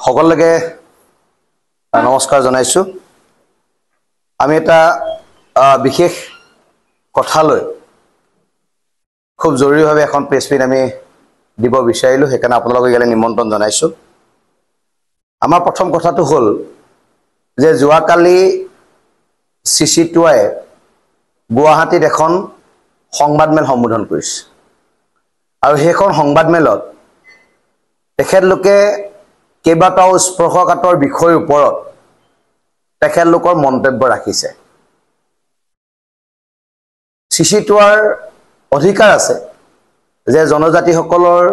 সকলকে নমস্কাৰ জনাইছো আমি এটা বিশেষ কথালৈ খুব জৰুৰীভাৱে এখন প্ৰেছ মিট আমি দিব বিচাৰিলো সেইকাৰণে আপোনালোকক ইয়ালৈ নিমন্ত্ৰণ জনাইছো আমাৰ প্ৰথম কথাটো হ'ল যে যোৱাকালি চিচিটুৱাই গুৱাহাটীত এখন সংবাদমেল সম্বোধন কৰিছে আৰু সেইখন সংবাদমেলত তেখেতলোকে কেইবাটাও স্পৰ্শকাতৰ বিষয়ৰ ওপৰত তেখেতলোকৰ মন্তব্য ৰাখিছে চিচিটুৱাৰ অধিকাৰ আছে যে জনজাতিসকলৰ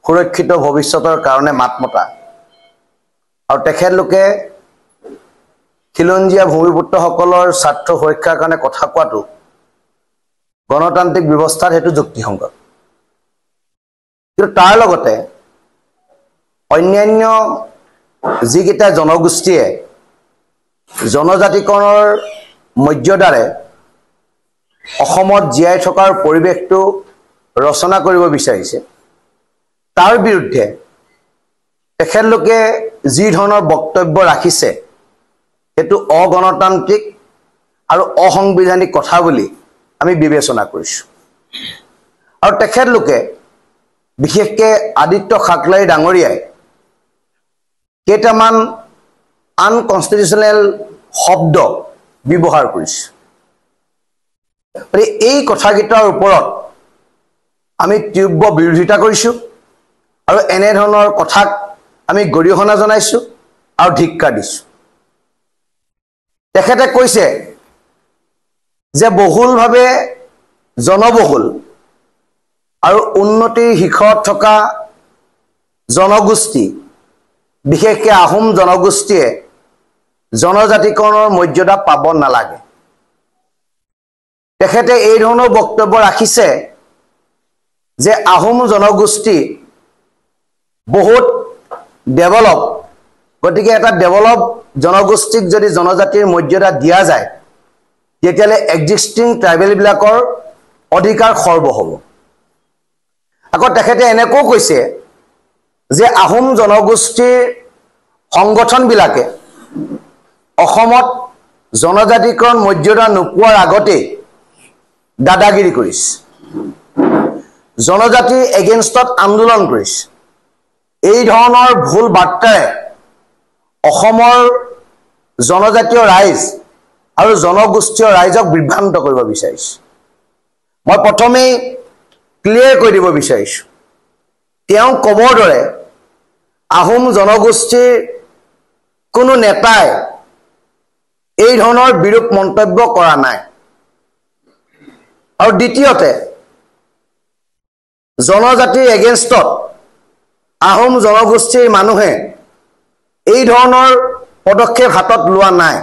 সুৰক্ষিত ভৱিষ্যতৰ কাৰণে মাত মতা আৰু তেখেতলোকে খিলঞ্জীয়া ভূমিপুত্ৰসকলৰ স্বাৰ্থ সুৰক্ষাৰ কাৰণে কথা কোৱাটো গণতান্ত্ৰিক ব্যৱস্থাত হেতু যুক্তিসংগত কিন্তু তাৰ লগতে অন্যান্য যিকেইটা জনগোষ্ঠীয়ে জনজাতিকৰণৰ মৰ্যাদাৰে অসমত জীয়াই থকাৰ পৰিৱেশটো ৰচনা কৰিব বিচাৰিছে তাৰ বিৰুদ্ধে তেখেতলোকে যি ধৰণৰ বক্তব্য ৰাখিছে হেতু অগণতান্ত্ৰিক আৰু অসংবিধানিক কথা বুলি আমি বিবেচনা কৰিছো আৰু তেখেতলোকে বিশেষকৈ আদিত্য খাকলাই ডাঙৰীয়াই কেইটামান আনকনষ্টিটিউচনেল শব্দ ব্যৱহাৰ কৰিছে এই কথাকেইটাৰ ওপৰত আমি তীব্ৰ বিৰোধিতা কৰিছো আৰু এনে ধৰণৰ কথাক আমি গৰিহণা জনাইছো আৰু ধিক্কাৰ দিছো তেখেতে কৈছে যে বহুলভাৱে জনবহুল আৰু উন্নতিৰ শিখৰত থকা জনগোষ্ঠী বিশেষকৈ আহোম জনগোষ্ঠীয়ে জনজাতিকৰণৰ মৰ্যাদা পাব নালাগে তেখেতে এই ধৰণৰ বক্তব্য ৰাখিছে যে আহোম জনগোষ্ঠী বহুত ডেভেলপ গতিকে এটা ডেভেলপ জনগোষ্ঠীক যদি জনজাতিৰ মৰ্যাদা দিয়া যায় তেতিয়ালে এক্সিস্টিং ট্ৰাইবেলবিলাকৰ অধিকাৰ খৰ্ব হ'ব আকৌ তেখেতে এনেকৈ কৈছে যে আহোম জনগোষ্ঠীৰ সংগঠনবিলাকে অসমত জনজাতিকৰণ মৰ্যাদা নোপোৱাৰ আগতে দাদাগিৰি কৰিছে জনজাতিৰ এগেইনষ্টত আন্দোলন কৰিছে এই ধৰণৰ ভুল বাৰ্তাৰে অসমৰ জনজাতীয় ৰাইজ আৰু জনগোষ্ঠীয় ৰাইজক বিভ্ৰান্ত কৰিব বিচাৰিছে মই প্ৰথমেই ক্লিয়াৰ কৰি দিব বিচাৰিছো তেওঁ ক'বৰ দৰে আহোম জনগোষ্ঠীৰ কোনো নেতাই এই ধৰণৰ বিৰূপ মন্তব্য কৰা নাই আৰু দ্বিতীয়তে জনজাতিৰ এগেইনষ্টত আহোম জনগোষ্ঠীৰ মানুহে এই ধৰণৰ পদক্ষেপ হাতত লোৱা নাই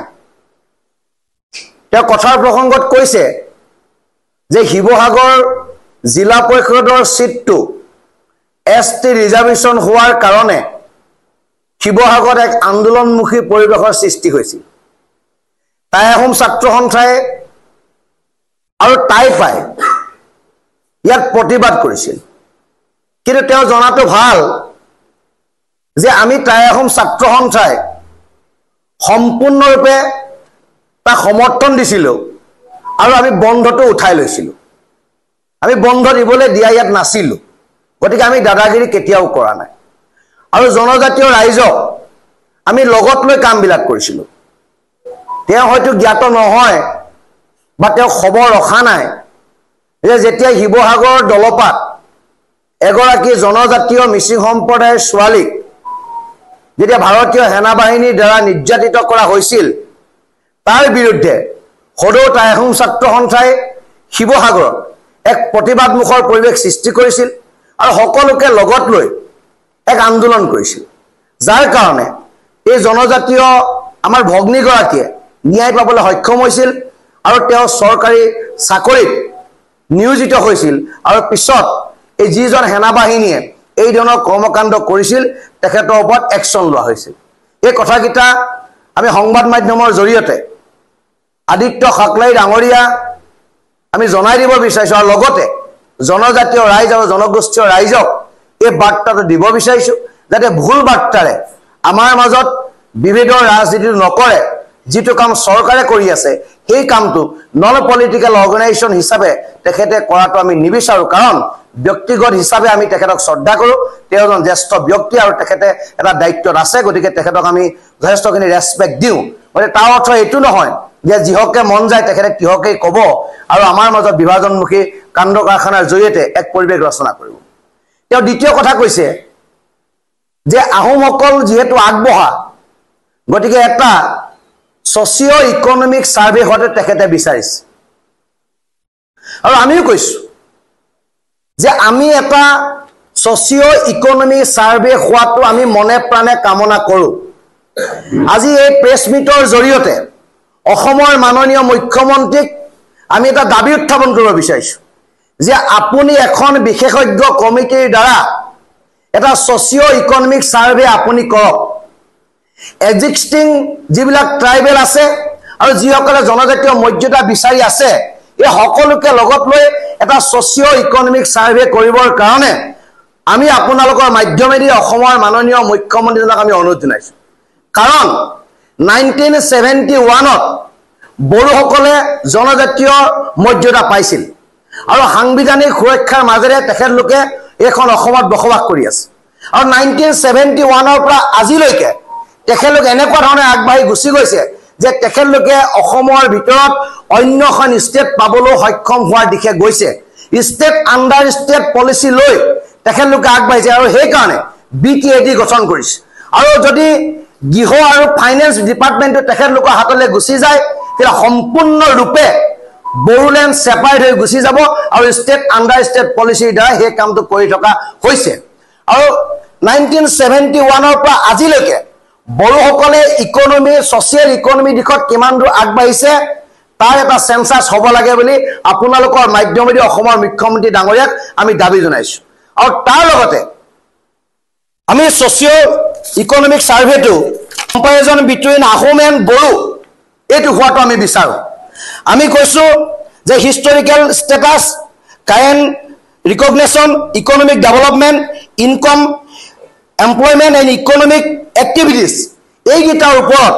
তেওঁ কথাৰ প্ৰসংগত কৈছে যে শিৱসাগৰ জিলা পৰিষদৰ সিটটো এছটি ৰিজাৰ্ভেশ্যন হোৱাৰ কাৰণে শিৱসাগৰত এক আন্দোলনমুখী পৰিৱেশৰ সৃষ্টি হৈছিল টাই আহোম ছাত্ৰ সন্থাই আৰু টাইফাই ইয়াক প্ৰতিবাদ কৰিছিল কিন্তু তেওঁ জনাটো ভাল যে আমি টাই আহোম ছাত্ৰ সন্থাই সম্পূৰ্ণৰূপে তাক সমৰ্থন দিছিলোঁ আৰু আমি বন্ধটো উঠাই লৈছিলোঁ আমি বন্ধ দিবলৈ দিয়া ইয়াত নাছিলোঁ গতিকে আমি দাদাগিৰি কেতিয়াও কৰা নাই আৰু জনজাতীয় ৰাইজক আমি লগত লৈ কামবিলাক কৰিছিলোঁ তেওঁ হয়তো জ্ঞাত নহয় বা তেওঁ খবৰ ৰখা নাই যে যেতিয়া শিৱসাগৰৰ দলপাত এগৰাকী জনজাতীয় মিচিং সম্প্ৰদায়ৰ ছোৱালীক যেতিয়া ভাৰতীয় সেনা বাহিনীৰ দ্বাৰা নিৰ্যাতিত কৰা হৈছিল তাৰ বিৰুদ্ধে সদৌ টাই আহোম ছাত্ৰ সন্থাই শিৱসাগৰত এক প্ৰতিবাদমুখৰ পৰিৱেশ সৃষ্টি কৰিছিল আৰু সকলোকে লগত লৈ এক আন্দোলন কৰিছিল যাৰ কাৰণে এই জনজাতীয় আমাৰ ভগ্নীগৰাকীয়ে ন্যায় পাবলৈ সক্ষম হৈছিল আৰু তেওঁ চৰকাৰী চাকৰিত নিয়োজিত হৈছিল আৰু পিছত এই যিজন সেনা বাহিনীয়ে এই ধৰণৰ কৰ্মকাণ্ড কৰিছিল তেখেতৰ ওপৰত একশ্যন লোৱা হৈছিল এই কথাকেইটা আমি সংবাদ মাধ্যমৰ জৰিয়তে আদিত্য খাকলাই ডাঙৰীয়া আমি জনাই দিব বিচাৰিছো আৰু লগতে জনজাতীয় ৰাইজ আৰু জনগোষ্ঠীয় ৰাইজক এই বাৰ্তাটো দিব বিচাৰিছো যাতে ভুল বাৰ্তাৰে আমাৰ মাজত বিভেদৰ ৰাজনীতি নকৰে যিটো কাম চৰকাৰে কৰি আছে সেই কামটো নন পলিটিক্যাল অৰ্গানাইজেশ্যন হিচাপে তেখেতে কৰাটো আমি নিবিচাৰো কাৰণ ব্যক্তিগত হিচাপে আমি তেখেতক শ্ৰদ্ধা কৰো তেওঁ এজন জ্যেষ্ঠ ব্যক্তি আৰু তেখেতে এটা দায়িত্বত আছে গতিকে তেখেতক আমি যথেষ্টখিনি ৰেসপেক্ট দিওঁ মানে তাৰ অৰ্থ এইটো নহয় যে যিহকে মন যায় তেখেতে কিহকে ক'ব আৰু আমাৰ মাজত বিভাজনমুখী কাণ্ড কাৰখানাৰ জৰিয়তে এক পৰিৱেশ ৰচনা কৰিব তেওঁ দ্বিতীয় কথা কৈছে যে আহোমসকল যেহেতু আগবঢ়া গতিকে এটা সোশিও ইকোনমিক সার্ভে হতে তেখেতে বিচাৰিছে আৰু আমিও কৈছো যে আমি এটা সোশিও ইকোনমিক সাৰ্ভে হোৱাটো আমি মনে প্ৰাণে কামনা কৰো আজি এই প্ৰেছ মিটৰ জৰিয়তে অসমৰ মাননীয় মুখ্যমন্ত্ৰীক আমি এটা দাবী উত্থাপন কৰিব বিচাৰিছো যে আপুনি এখন বিশেষজ্ঞ কমিটিৰ দ্বাৰা এটা সোশিও ইকোনমিক সাৰ্ভে আপুনি কৰক এক্সিস্টিং যিবিলাক ট্ৰাইবেল আছে আৰু যিসকলে জনজাতীয় মৰ্যাদা বিচাৰি আছে এই সকলোকে লগত লৈ এটা সোশিও ইকোনমিক সাৰ্ভে কৰিবৰ কাৰণে আমি আপোনালোকৰ মাধ্যমেদি অসমৰ মাননীয় মুখ্যমন্ত্ৰীজনক আমি অনুৰোধ জনাইছো কাৰণ 1971ত বড়োসকলে জনজাতীয় মৰ্যাদা পাইছিল আৰু সাংবিধানিক সুৰক্ষাৰ মাজেৰে তেখেতলোকে এখন অসমত বসবাস কৰি আছে আৰু 1971ৰ পৰা আজিলৈকে তেখেতলোক এনেকুৱা ধৰণে আগবাঢ়ি গুচি গৈছে যে তেখেতলোকে অসমৰ ভিতৰত অন্যখন ষ্টেট পাবলৈ সক্ষম হোৱাৰ দিশে গৈছে ষ্টেট আণ্ডাৰ ষ্টেট পলিচি লৈ তেখেতলোকে আগবাঢ়িছে আৰু সেই কাৰণে বিটিএডি গঠন কৰিছে আৰু যদি গৃহ আৰু ফাইনেন্স ডিপাৰ্টমেণ্টটো তেখেতলোকৰ হাতলৈ গুচি যায় তেতিয়া সম্পূৰ্ণ ৰূপে বড়োলেণ্ড সেপাৰেট হৈ গুচি যাব আৰু ষ্টেট আণ্ডাৰ ষ্টেট পলিচিৰ দ্বাৰা সেই কামটো কৰি থকা হৈছে আৰু 1971ৰ পৰা আজিলৈকে বড়োসকলে ইকোনমি সোশিয়েল ইকোনমি দিশত কিমান দূৰ আগবাঢ়িছে তাৰ এটা সেন্সাস হ'ব লাগে বুলি আপোনালোকৰ মাধ্যমেদি অসমৰ মুখ্যমন্ত্ৰী ডাঙৰীয়াক আমি দাবী জনাইছো আৰু তাৰ লগতে আমি সোশিও ইকোনমিক সাৰ্ভেটো comparison between Ahom and Bodo এইটো হোৱাটো আমি বিচাৰো আমি কৈছো যে historical status current recognition economic development income employment and economic activities এইকেইটাৰ ওপৰত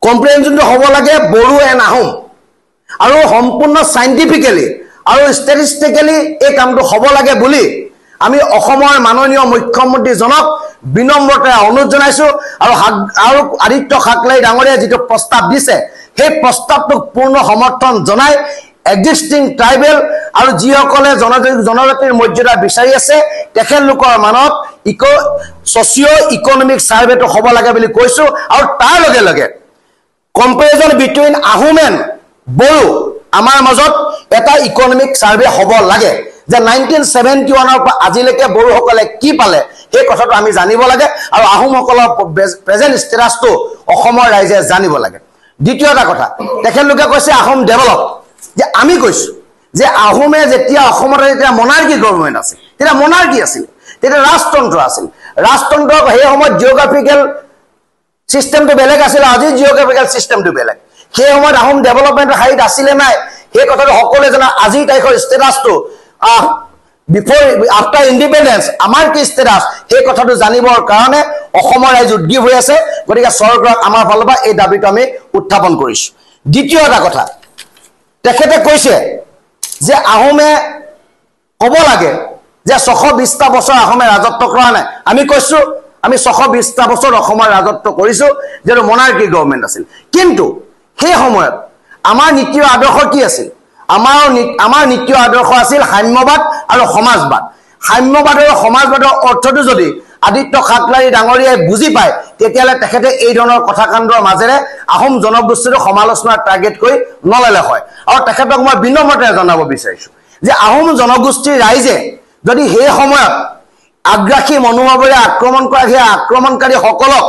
কম্প্ৰিহেনশ্যনটো হ'ব লাগে বড়ো এণ্ড আহোম আৰু সম্পূৰ্ণ সাইন্টিফিকেলি আৰু ষ্টেটিষ্টিকেলি এই কামটো হ'ব লাগে বুলি আমি অসমৰ মাননীয় মুখ্যমন্ত্ৰীজনক বিনম্ৰতাৰে অনুৰোধ জনাইছো আৰু আদিত্য খাকলাই ডাঙৰীয়া যেটো প্ৰস্তাৱ দিছে সেই প্ৰস্তাৱটোক পূৰ্ণ সমৰ্থন জনাই এক্সিস্টিং ট্ৰাইবেল আৰু যিসকলে জনজাতিৰ মৰ্যাদা বিচাৰি আছে তেখেতলোকৰ মানত সোশিও ইকোনমিক সাৰ্ভেটো হ'ব লাগে বুলি কৈছো আৰু তাৰ লগে লগে comparison between Ahom and Bodo আমাৰ মাজত এটা ইকোনমিক সাৰ্ভে হ'ব লাগে যে 1971ৰ পৰা আজিলৈকে বড়োসকলে কি পালে সেই কথাটো আমি জানিব লাগে আৰু আহোমসকলৰ প্ৰেজেন্ট ষ্টেটাছটো অসমৰ ৰাইজে জানিব লাগে দ্বিতীয় এটা কথা তেখেতলোকে কৈছে আহোম ডেভেলপ যে আমি কৈছো যে আহোমে যেতিয়া অসমত যেতিয়া মনাৰ্কি গভৰ্ণমেণ্ট আছিল তেতিয়া মনাৰ্কি আছিল তেতিয়া ৰাজতন্ত্ৰ আছিল ৰাজতন্ত্ৰৰ সেই সময়ত জিঅ'গ্ৰাফিকেল সিস্টেমটো বেলেগ আছিল আজি জিঅ'গ্ৰাফিকেল সিস্টেমটো বেলেগ সেই সময়ত আহোম ডেভেলপমেণ্টৰ হাইট আছিলে নাই সেই কথাটো সকলোৱে জানে আজিৰ তাৰিখৰ ষ্টেটাছটো before after independence আমাৰ কি ষ্টেটাছ সেই কথাটো জানিবৰ কাৰণে অসমৰ ৰাইজ উদ্গীব হৈ আছে গতিকে চৰকাৰক আমাৰ ফালৰ পৰা এই দাবীটো আমি উত্থাপন কৰিছো দ্বিতীয় এটা কথা তেখেতে কৈছে যে আহোমে ক'ব লাগে যে 620টা বছৰ আহোমে ৰাজত্ব কৰা নাই আমি কৈছো আমি 620টা বছৰ অসমৰ ৰাজত্ব কৰিছো যেটো মনাৰ্কি গভৰ্ণমেণ্ট আছিল কিন্তু সেই সময়ত আমাৰ নীতি আদৰ্শ কি আছিল আমাৰ নীতি আদৰ্শ আছিল সাম্যবাদ আৰু সমাজবাদ সাম্যবাদ আৰু সমাজবাদৰ অৰ্থটো যদি আদিত্য খাকলাই ডাঙৰীয়াই বুজি পায় তেতিয়ালে তেখেতে এই ধৰণৰ কথাকাণ্ডৰ মাজেৰে আহোম জনগোষ্ঠীৰ সমালোচনাৰ টাৰ্গেট কৰি নললে হয় আৰু তেখেতক মই বিনম্ৰতাৰে জনাব বিচাৰিছো যে আহোম জনগোষ্ঠীৰ ৰাইজে যদি সেই সময়ত আগ্ৰাসী মনোভাৱেৰে আক্ৰমণ কৰা সেই আক্ৰমণকাৰী সকলক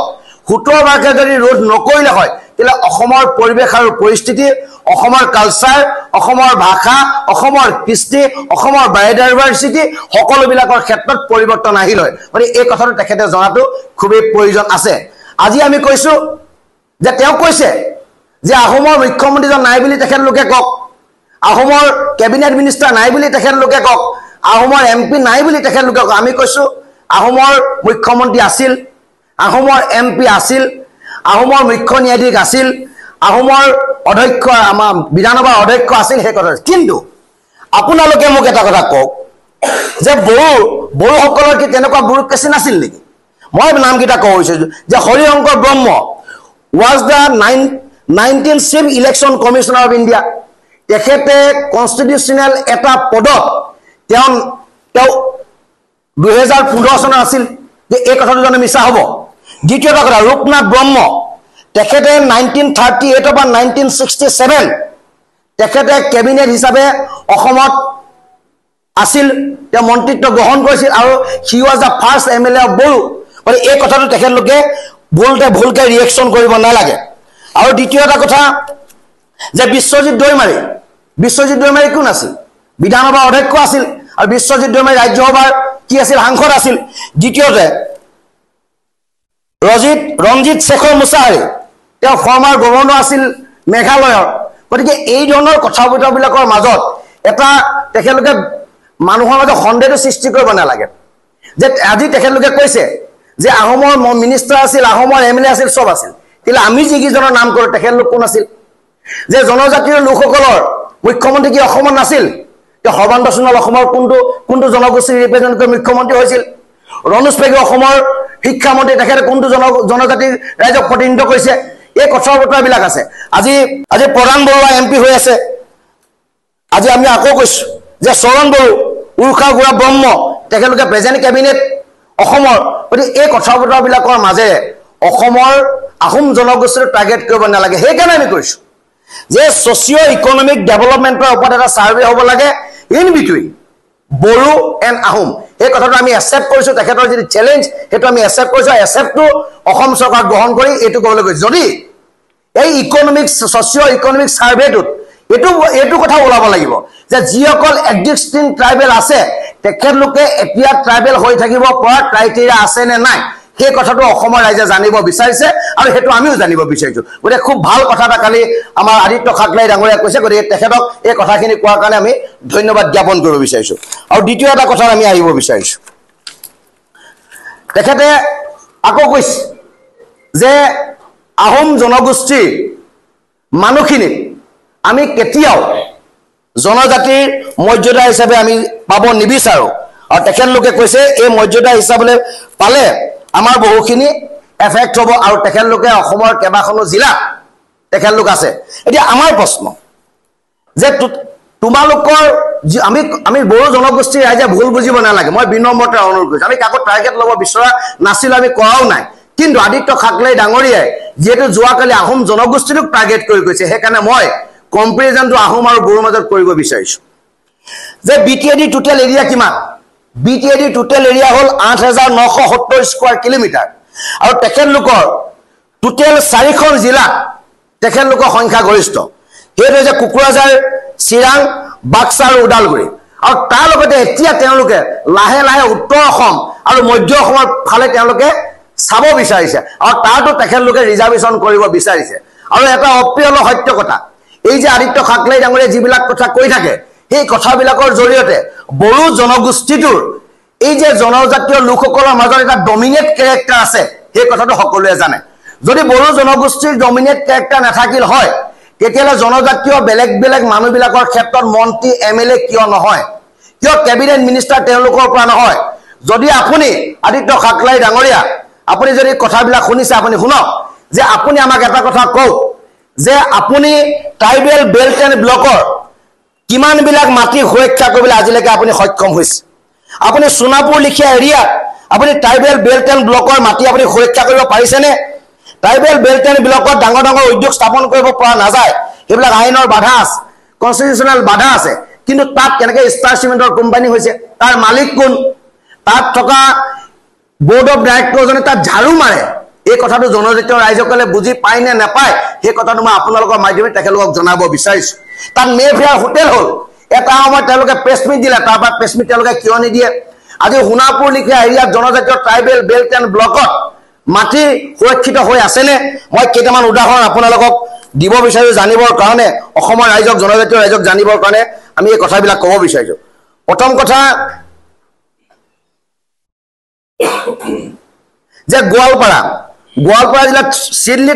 17 বাৰকে যদি ৰোধ নকৰিলে হয় তেলে অসমৰ পৰিবেশ আৰু পৰিস্থিতি অসমৰ কালচাৰ অসমৰ ভাষা অসমৰ কৃষ্টি অসমৰ বায়োডাইভাৰ্চিটি সকলোবিলাকৰ ক্ষেত্ৰত পৰিৱৰ্তন আহিল হয় মানে এই কথাটো তেখেতে জনাটো খুবেই প্ৰয়োজন আছে আজি আমি কৈছো যে তেওঁ কৈছে যে আহোমৰ মুখ্যমন্ত্ৰীজন নাই বুলি তেখেতলোকে কক আহোমৰ কেবিনেট মিনিষ্টাৰ নাই বুলি তেখেতলোকে কক আহোমৰ এমপি নাই বুলি তেখেতলোকে কক আমি কৈছো আহোমৰ মুখ্যমন্ত্ৰী আছিল আহোমৰ MP আছিল, আহোমৰ মুখ্য ন্যায়াধীশ আছিল, আহোমৰ অধ্যক্ষ আমাৰ বিধানসভাৰ অধ্যক্ষ আছিল, সেই কথা। কিন্তু আপোনালোকে মোক এটা কথা কওক যে বড়োসকলৰ কি তেনেকুৱা ব্যুৰক্ৰেচি নাছিল নেকি? মই নামকেইটা ক'ব বিচাৰিছোঁ যে হৰিশংকৰ ব্ৰহ্ম was the 19th Chief Election Commissioner of India. তেখেতে কনষ্টিটিউচনেল এটা পদত তেওঁ 2015 চনত আছিল, যে এই কথাটো জানো মিছা হ'ব? দ্বিতীয়টা কথা, ৰূপনাথ ব্ৰহ্ম তেখেতে 1938 বা 1967 তেখেতে কেবিনেট হিচাপে অসমত আছিল, তেওঁ মন্ত্ৰিত্ব গ্ৰহণ কৰিছিল, আৰু he was the first MLA of Bodo. গতিকে এই কথাটো তেখেতলোকে ভুলকে ৰিয়েকশ্যন কৰিব নালাগে। আৰু দ্বিতীয় এটা কথা যে বিশ্বজিৎ দৈমাৰী কোন আছিল? বিধানসভাৰ অধ্যক্ষ আছিল, আৰু বিশ্বজিৎ দৈমাৰী ৰাজ্যসভাৰ কি আছিল? সাংসদ আছিল। দ্বিতীয়তে ৰঞ্জিত শেখৰ মুছাহাৰী, তেওঁ ফৰ্মাৰ গভৰ্ণৰ আছিল মেঘালয়ৰ। গতিকে এই ধৰণৰ কথা বতৰাবিলাকৰ মাজত এটা তেখেতলোকে মানুহৰ মাজত সন্দেহটো সৃষ্টি কৰিব নালাগে। যে আজি তেখেতলোকে কৈছে যে আহোমৰ মিনিষ্টাৰ আছিল, আহোমৰ MLA আছিল, চব আছিল, কিন্তু আমি যিকেইজনৰ নাম কৰোঁ তেখেতলোক কোন আছিল? যে জনজাতিৰ লোকসকলৰ মুখ্যমন্ত্ৰী কি অসমত নাছিল? তেওঁ সৰ্বানন্দ সোণোৱাল অসমৰ কোনটো জনগোষ্ঠীৰ ৰিপ্ৰেজেণ্ট কৰি মুখ্যমন্ত্ৰী হৈছিল? ৰনোজ পেগু অসমৰ শিক্ষামন্ত্ৰী, তেখেতে কোনটো জনজাতিৰ ৰাইজক প্ৰতিনিধিত্ব কৰিছে? এই কথা বতৰাবিলাক আছে। আজি প্ৰধান বৰুৱা MP হৈ আছে। আজি আমি আকৌ কৈছোঁ যে চৰণ বড়ো, উৰ্ষা গোৰা ব্ৰহ্ম তেখেতলোকে প্ৰেজেণ্ট কেবিনেট অসমৰ। গতিকে এই কথা বতৰাবিলাকৰ মাজেৰে অসমৰ আহোম জনগোষ্ঠীটো টাৰ্গেট কৰিব নালাগে। সেইকাৰণে আমি কৈছোঁ যে ছ'চিঅ' ইকনমিক ডেভেলপমেণ্টৰ ওপৰত এটা ছাৰ্ভে হ'ব লাগে in between Bodo and Ahom. এই কথাটো আমি একচেপ্ট কৰিছোঁ, তেখেতৰ যিটো চেলেঞ্জ সেইটো আমি একচেপ্ট কৰিছোঁ। একচেপ্টটো অসম চৰকাৰ গ্ৰহণ কৰি এইটো ক'বলৈ গৈছে। যদি এই ছ'চিঅ' ইকনমিক ছাৰ্ভেটোত এইটো কথা ওলাব লাগিব যে যিসকল এক্সিষ্টিং ট্ৰাইবেল আছে তেখেতলোকে এতিয়া ট্ৰাইবেল হৈ থাকিব পৰা ক্ৰাইটেৰিয়া আছে নে নাই, সেই কথাটো অসমৰ ৰাইজে জানিব বিচাৰিছে, আৰু সেইটো আমিও জানিব বিচাৰিছোঁ। গতিকে খুব ভাল কথা এটা কালি আমাৰ আদিত্য খাকলাই ডাঙৰীয়াই কৈছে। গতিকে তেখেতক এই কথাখিনি কোৱাৰ কাৰণে আমি ধন্যবাদ জ্ঞাপন কৰিব বিচাৰিছোঁ। আৰু দ্বিতীয় এটা কথাত আমি আহিব বিচাৰিছোঁ, তেখেতে আকৌ কৈছে যে আহোম জনগোষ্ঠীৰ মানুহখিনিক আমি কেতিয়াও জনজাতিৰ মৰ্যাদা হিচাপে আমি পাব নিবিচাৰোঁ। আৰু তেখেতলোকে কৈছে এই মৰ্যাদা হিচাপে পালে আমাৰ বহুখিনি এফেক্ট হ'ব, আৰু তেখেতলোকে অসমৰ কেইবাখনো জিলাত তেখেতলোক আছে। এতিয়া আমাৰ প্ৰশ্ন যে তোমালোকৰ আমি বড়ো জনগোষ্ঠীৰ ৰাইজে ভুল বুজিব নালাগে। মই বিনম্ৰতাৰে অনুৰোধ কৰিছোঁ, আমি কাকো টাৰ্গেট ল'ব বিচৰা নাছিলোঁ, আমি কৰাও নাই। কিন্তু আদিত্য খাকলাই ডাঙৰীয়াই যিহেতু যোৱাকালি আহোম জনগোষ্ঠীটোক টাৰ্গেট কৰি গৈছে, সেইকাৰণে মই কম্পেৰিজনটো আহোম আৰু বড়োৰ মাজত কৰিব বিচাৰিছোঁ। যে BTAD টোটেল এৰিয়া কিমান? BTAD টোটেল এৰিয়া হ'ল 8,970 স্কোৱাৰ কিলোমিটাৰ, আৰু তেখেতলোকৰ টোটেল 4খন জিলাত তেখেতলোকৰ সংখ্যাগৰিষ্ঠ। সেইটো হৈছে কোকৰাঝাৰ, চিৰাং, বাক্সা আৰু ওদালগুৰি। আৰু তাৰ লগতে এতিয়া তেওঁলোকে লাহে লাহে উত্তৰ অসম আৰু মধ্য অসমৰ ফালে তেওঁলোকে চাব বিচাৰিছে, আৰু তাতো তেখেতলোকে ৰিজাৰ্ভেশ্যন কৰিব বিচাৰিছে। আৰু এটা অপ্ৰিয় সত্য কথা, এই যে আদিত্য খাকলাই ডাঙৰীয়াই যিবিলাক কথা কৈ থাকে, সেই কথাবিলাকৰ জৰিয়তে বড়ো জনগোষ্ঠীটোৰ এই যে জনজাতীয় লোকসকলৰ মাজত এটা ডমিনেট কেৰেক্টাৰ আছে, সেই কথাটো সকলোৱে জানে। যদি বড়ো জনগোষ্ঠীৰ ডমিনেট কেৰেক্টাৰ নাথাকিল হয়, তেতিয়াহ'লে জনজাতীয় বেলেগ বেলেগ মানুহবিলাকৰ ক্ষেত্ৰত মন্ত্ৰী MLA কিয় নহয়, কিয় কেবিনেট মিনিষ্টাৰ তেওঁলোকৰ পৰা নহয়? যদি আপুনি আদিত্য খাকলাই ডাঙৰীয়া আপুনি যদি কথাবিলাক শুনিছে, আপুনি শুনক যে আপুনি আমাক এটা কথা কওক যে আপুনি ট্ৰাইবেল বেল্ট এণ্ড ব্লকৰ কিমানবিলাক মাটি সুৰক্ষা কৰিবলৈ আজিলৈকে আপুনি সক্ষম হৈছে? আপুনি সোণাপুৰ লিখীয়া এৰিয়াত আপুনি ট্ৰাইবেল বেল্ট এণ্ড ব্লকৰ মাটি আপুনি সুৰক্ষা কৰিব পাৰিছেনে? ট্ৰাইবেল বেল্ট এণ্ড ব্লকত ডাঙৰ ডাঙৰ উদ্যোগ স্থাপন কৰিব পৰা নাযায়, সেইবিলাক আইনৰ বাধা আছে, কনষ্টিটিউচনেল বাধা আছে। কিন্তু তাত কেনেকৈ ষ্টাৰ চিমেণ্টৰ কোম্পানী হৈছে, তাৰ মালিক কোন, তাত থকা বোৰ্ড অফ ডাইৰেক্টৰজনে তাত ঝাৰু মাৰে, এই কথাটো জনজাতীয় ৰাইজসকলে বুজি পায় নে নাপায়, সেই কথাটো মই আপোনালোকৰ মাধ্যমে তেখেতলোকক জনাব বিচাৰিছোঁ। তাত মেফেয়াৰ হোটেল হ'ল, এটা সময়ত তেওঁলোকে প্ৰেছ মিট দিলে, তাৰপৰা প্ৰেছ মিট তেওঁলোকে কিয় নিদিয়ে? আজি সোণাপুৰ লিখীয়া এৰিয়াত জনজাতীয় ট্ৰাইবেল বেল্ট এণ্ড ব্লকত মাটি সুৰক্ষিত হৈ আছেনে? মই কেইটামান উদাহৰণ আপোনালোকক দিব বিচাৰিছোঁ জানিবৰ কাৰণে, অসমৰ ৰাইজক জনজাতীয় ৰাইজক জানিবৰ কাৰণে আমি এই কথাবিলাক ক'ব বিচাৰিছোঁ। প্ৰথম কথা যে গোৱালপাৰা জিলাত চিডলি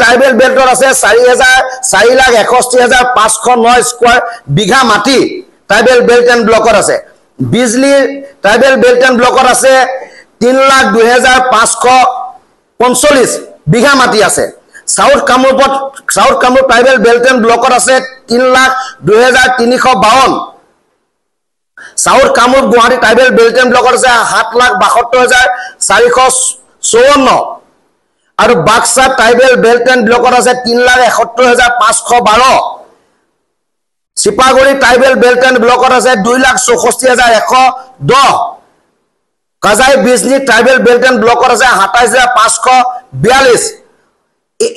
ট্ৰাইবেল বেল্টত আছে 4,61,509 স্কোয়াৰ বিঘা মাটি ট্ৰাইবেল বেল্ট এণ্ড ব্লকত আছে বিজলি ট্ৰাইবেল বেল্ট এণ্ড ব্লকত আছে 3,02,545 বিঘা মাটি আছে south Kamrup tribal belt and ব্লকত আছে 3,02,352 south Kamrup Guwahati tribal belt and ব্লকত আছে 7,72,454 আৰু বাক্সা ট্ৰাইবেল বেল্ট এণ্ড ব্লকত আছে 3,71,512 চিপাগুৰি ট্ৰাইবেল বেল্ট এণ্ড ব্লকত আছে 2,64,110 Kajai Bijni tribal belt and ব্লকত আছে 27,542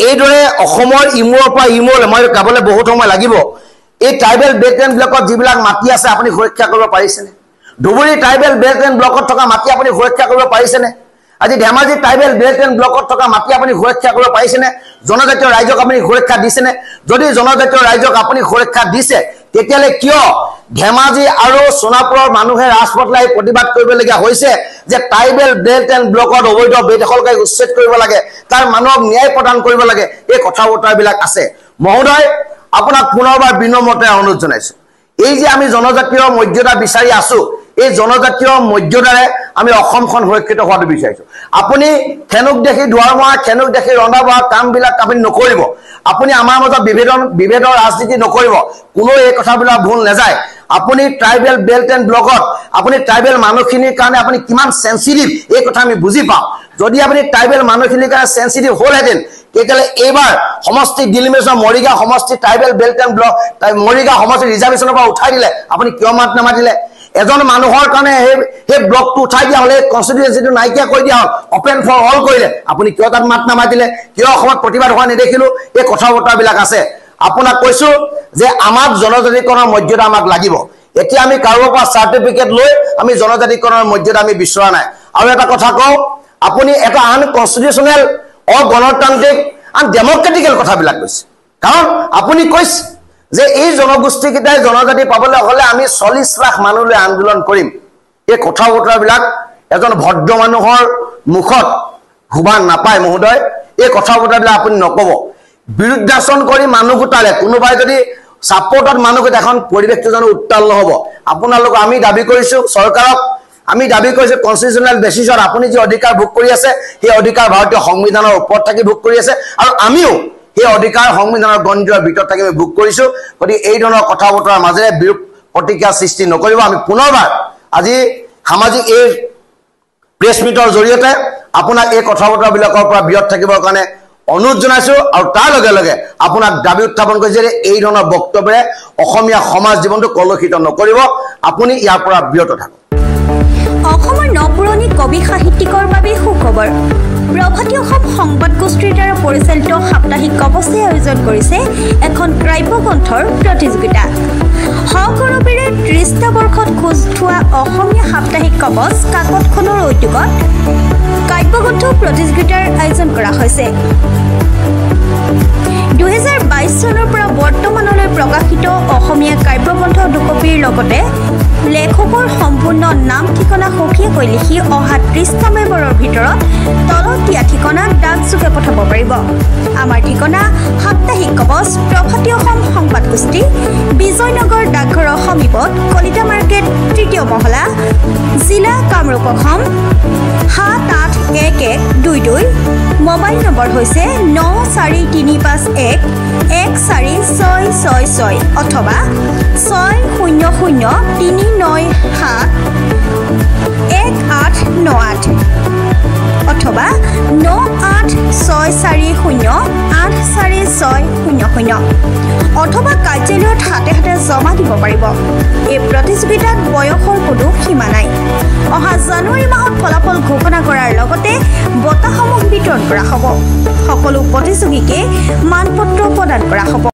এইদৰে অসমৰ ইমূৰৰ পৰা ইমূৰলৈ মই গাবলৈ বহুত সময় লাগিব এই ট্ৰাইবেল বেল্ট এণ্ড ব্লকত যিবিলাক মাটি আছে আপুনি সুৰক্ষা কৰিব পাৰিছেনে ধুবুৰী ট্ৰাইবেল বেল্ট এণ্ড ব্লকত থকা মাটি আপুনি সুৰক্ষা কৰিব পাৰিছেনে আজি ধেমাজি ট্ৰাইবেল বেল্ট এণ্ড ব্লকত থকা মাটি আপুনি সুৰক্ষা কৰিব পাৰিছেনে জনজাতীয় ৰাইজক আপুনি সুৰক্ষা দিছেনে যদি জনজাতীয় ৰাইজক আপুনি সুৰক্ষা দিছে তেতিয়ালে কিয় ধেমাজি আৰু সোনাপুৰৰ মানুহে ৰাজপথলৈ প্ৰতিবাদ কৰিবলগীয়া হৈছে যে ট্ৰাইবেল বেল্ট এণ্ড ব্লকত অবৈধ বেদখলকাৰী উচ্ছেদ কৰিব লাগে তাৰ মানুহক ন্যায় প্ৰদান কৰিব লাগে এই কথা বতৰাবিলাক আছে মহোদয় আপোনাক পুনৰবাৰ বিনম্ৰতাৰে অনুৰোধ জনাইছো এই যে আমি জনজাতীয় মৰ্যাদা বিচাৰি আছো এই জনজাতীয় মৰ্যাদাৰে আমি অসমখন সুৰক্ষিত হোৱাটো বিচাৰিছো আপুনি খেনুক দেখি দুৱাৰমৰা খেনুক দেখি ৰন্ধা বঢ়া কামবিলাক আপুনি নকৰিব আপুনি আমাৰ মাজত বিভেদৰ ৰাজনীতি নকৰিব কোনো এই কথাবিলাক ভুল নাযায় আপুনি ট্ৰাইবেল বেল্ট এণ্ড ব্লকত আপুনি ট্ৰাইবেল মানুহখিনিৰ কাৰণে আপুনি কিমান সেনসিটিভ এই কথা আমি বুজি পাওঁ যদি আপুনি ট্ৰাইবেল মানুহখিনিৰ কাৰণে সেনসিটিভ হ'লহেঁতেন তেতিয়ালে এইবাৰ সমষ্টি ডিলিমিনেশ্যন মৰিগাঁও সমষ্টি tribal belt and block Morigaon সমষ্টি ৰিজাৰ্ভেশ্যনৰ পৰা উঠাই দিলে আপুনি কিয় মাত নামাতিলে এজন মানুহৰ কাৰণে সেই ব্লকটো উঠাই দিয়া হলে কনস্টিটুৱেন্সিটো নাইকিয়া কৰি দিয়া হল ওপেন ফৰ অল কৰিলে আপুনি কিয় তাত মাত নামাতিলে কিয় অসমত প্ৰতিবাদ হোৱা নেদেখিলো এই কথা বতৰাবিলাক আছে আপোনাক কৈছো যে আমাক জনজাতিকৰণৰ মৰ্যাদা আমাক লাগিব এতিয়া আমি কাৰোবাৰ পৰা চাৰ্টিফিকেট লৈ আমি জনজাতিকৰণৰ মৰ্যাদা আমি বিচৰা নাই আৰু এটা কথা কওঁ আপুনি এটা আনকনস্টিটিউচনেল অগণতান্ত্ৰিক আন ডেমক্ৰেটিকেল কথাবিলাক কৈছে কাৰণ আপুনি কৈছে যে এই জনগোষ্ঠী কিটাই জনজাতি পাবলৈ হলে আমি 40 লাখ মানুহলৈ আন্দোলন কৰিম এই কথা বতৰাবিলাক এজন ভদ্ৰ মানুহৰ মুখত হুবা নাপায় মহোদয় এই কথা বতৰাবিলাক আপুনি নকব বিৰুদ্ধাচৰণ কৰি মানুহ গোটালে কোনোবাই যদি সাপোৰ্টত মানুহ গোটা এখন পৰিৱেশটো জানো উত্তাল নহব আপোনালোক আমি দাবী কৰিছো চৰকাৰক আমি দাবী কৰিছো কনস্টিটিউচনেল বেসিছত আপুনি যে অধিকাৰ ভোগ কৰি আছে সেই অধিকাৰ ভাৰতীয় সংবিধানৰ ওপৰত থাকি ভোগ কৰি আছে আৰু আমিও এই অধিকাৰ সংবিধানৰ গণ্ডিৰ ভিতৰত থাকি ভোগ কৰিছো গতিকে এই ধৰণৰ কথা বতৰাৰ মাজেৰে বিৰূপ প্ৰতিক্ৰিয়া সৃষ্টি নকৰিব আমি পুনৰবাৰ আজি সামাজিক এই প্ৰেছ মিটৰ জৰিয়তে আপোনাক এই কথা বতৰাবিলাকৰ পৰা বিৰত থাকিবৰ কাৰণে অনুৰোধ জনাইছো আৰু তাৰ লগে লগে আপোনাক দাবী উত্থাপন কৰিছে যে এই ধৰণৰ বক্তব্যৰে অসমীয়া সমাজ জীৱনটো কলুষিত নকৰিব আপুনি ইয়াৰ পৰা বিৰত থাকক অসমৰ নপুৰণি কবি সাহিত্যিকৰ বাবে সুখবৰ প্ৰভাতী অসম সংবাদ গোষ্ঠীৰ দ্বাৰা পৰিচালিত সাপ্তাহিক কবচে আয়োজন কৰিছে এখন কাব্যগ্ৰন্থৰ প্ৰতিযোগিতা সকলোৰে 30টা বৰ্ষত খোজ থোৱা অসমীয়া সাপ্তাহিক কবচ কাকতখনৰ উদ্যোগত কাব্যগ্ৰন্থ প্ৰতিযোগিতাৰ আয়োজন কৰা হৈছে 2022 চনৰ পৰা বৰ্তমানলৈ প্ৰকাশিত অসমীয়া কাব্যগ্ৰন্থ দুকপিৰ লগতে লেখকৰ সম্পূৰ্ণ নাম ঠিকনা সঠিককৈ লিখি অহা 30টা মেম্বৰৰ ভিতৰত তলত দিয়া ঠিকনাত ডাকযোগে পঠাব পাৰিব আমাৰ ঠিকনা সাপ্তাহিক কবচ প্ৰভাতী অসম সংবাদ গোষ্ঠী বিজয়নগৰ ডাকঘৰৰ সমীপত কলিতা মাৰ্কেট 3য় মহলা জিলা কামৰূপ অসম 781122 মোবাইল নম্বৰ হৈছে 9435114666 অথবা 6039718898 অথবা 9864084600 অথবা কাৰ্যালয়ত হাতে হাতে জমা দিব পাৰিব এই প্ৰতিযোগিতাত বয়সৰ কোনো সীমা নাই অহা জানুৱাৰী মাহত ফলাফল ঘোষণা কৰাৰ লগতে বঁটাসমূহ বিতৰণ কৰা হ'ব সকলো প্ৰতিযোগীকে মানপত্ৰ প্ৰদান কৰা হ'ব